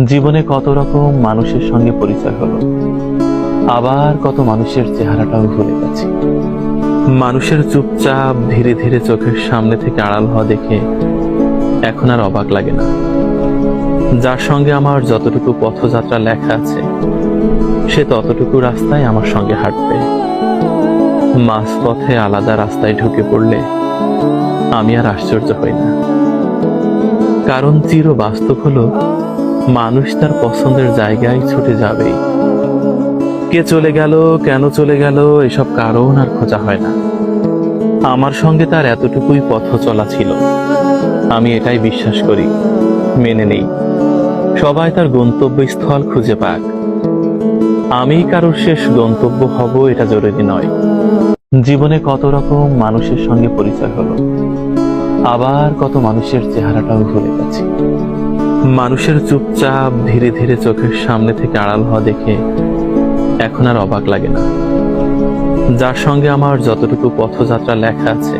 জীবনে কত রকম মানুষের সঙ্গে পরিচয় হলো, আবার কত মানুষের চেহারাটাও ভুলে গেছি। মানুষের চুপচাপ ধীরে ধীরে চোখের সামনে থেকে আড়াল হওয়া দেখে এখন আর অবাক লাগে না। যার সঙ্গে আমার যতটুকু পথযাত্রা লেখা আছে, সে ততটুকু রাস্তায় আমার সঙ্গে হাঁটবে। মাঝপথে আলাদা রাস্তায় ঢুকে পড়লে আমি আর আশ্চর্য হই না, কারণ চির বাস্তব হলো মানুষ তার পছন্দের জায়গায় ছুটে যাবেই। কে চলে গেল, কেন চলে গেল, এসব কারণ আর খোঁজা হয় না। আমার সঙ্গে তার এতটুকুই পথ চলা ছিল, আমি এটাই বিশ্বাস করি, মেনে নেই। সবাই তার গন্তব্যস্থল খুঁজে পাক, আমি কারোর শেষ গন্তব্য হব এটা জরুরি নয়। জীবনে কত রকম মানুষের সঙ্গে পরিচয় হলো, আবার কত মানুষের চেহারাটাও ভুলে গেছি। মানুষের চুপচাপ ধীরে ধীরে চোখের সামনে থেকে আড়াল হওয়া দেখে এখন আর অবাক লাগে না। যার সঙ্গে আমার যতটুকু পথযাত্রা লেখা আছে,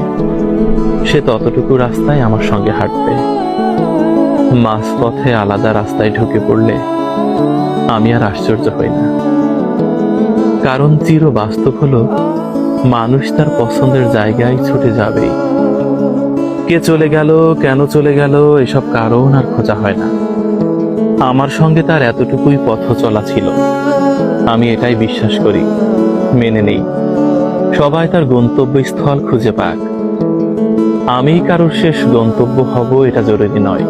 সে ততটুকু রাস্তায় আমার সঙ্গে হাঁটবে। মাঝপথে আলাদা রাস্তায় ঢুকে পড়লে আমি আর আশ্চর্য হই না, কারণ চির বাস্তব হলো মানুষ তার পছন্দের জায়গায় ছুটে যাবেই। কে চলে গেল, কেন চলে গেল, এসব কারণ আর খোঁজা হয় না। আমার সঙ্গে তার এতটুকুই পথ চলা ছিল, আমি এটাই বিশ্বাস করি, মেনে নেই। সবাই তার গন্তব্যস্থল খুঁজে পাক, আমি কারোর শেষ গন্তব্য হব এটা জরুরি নয়।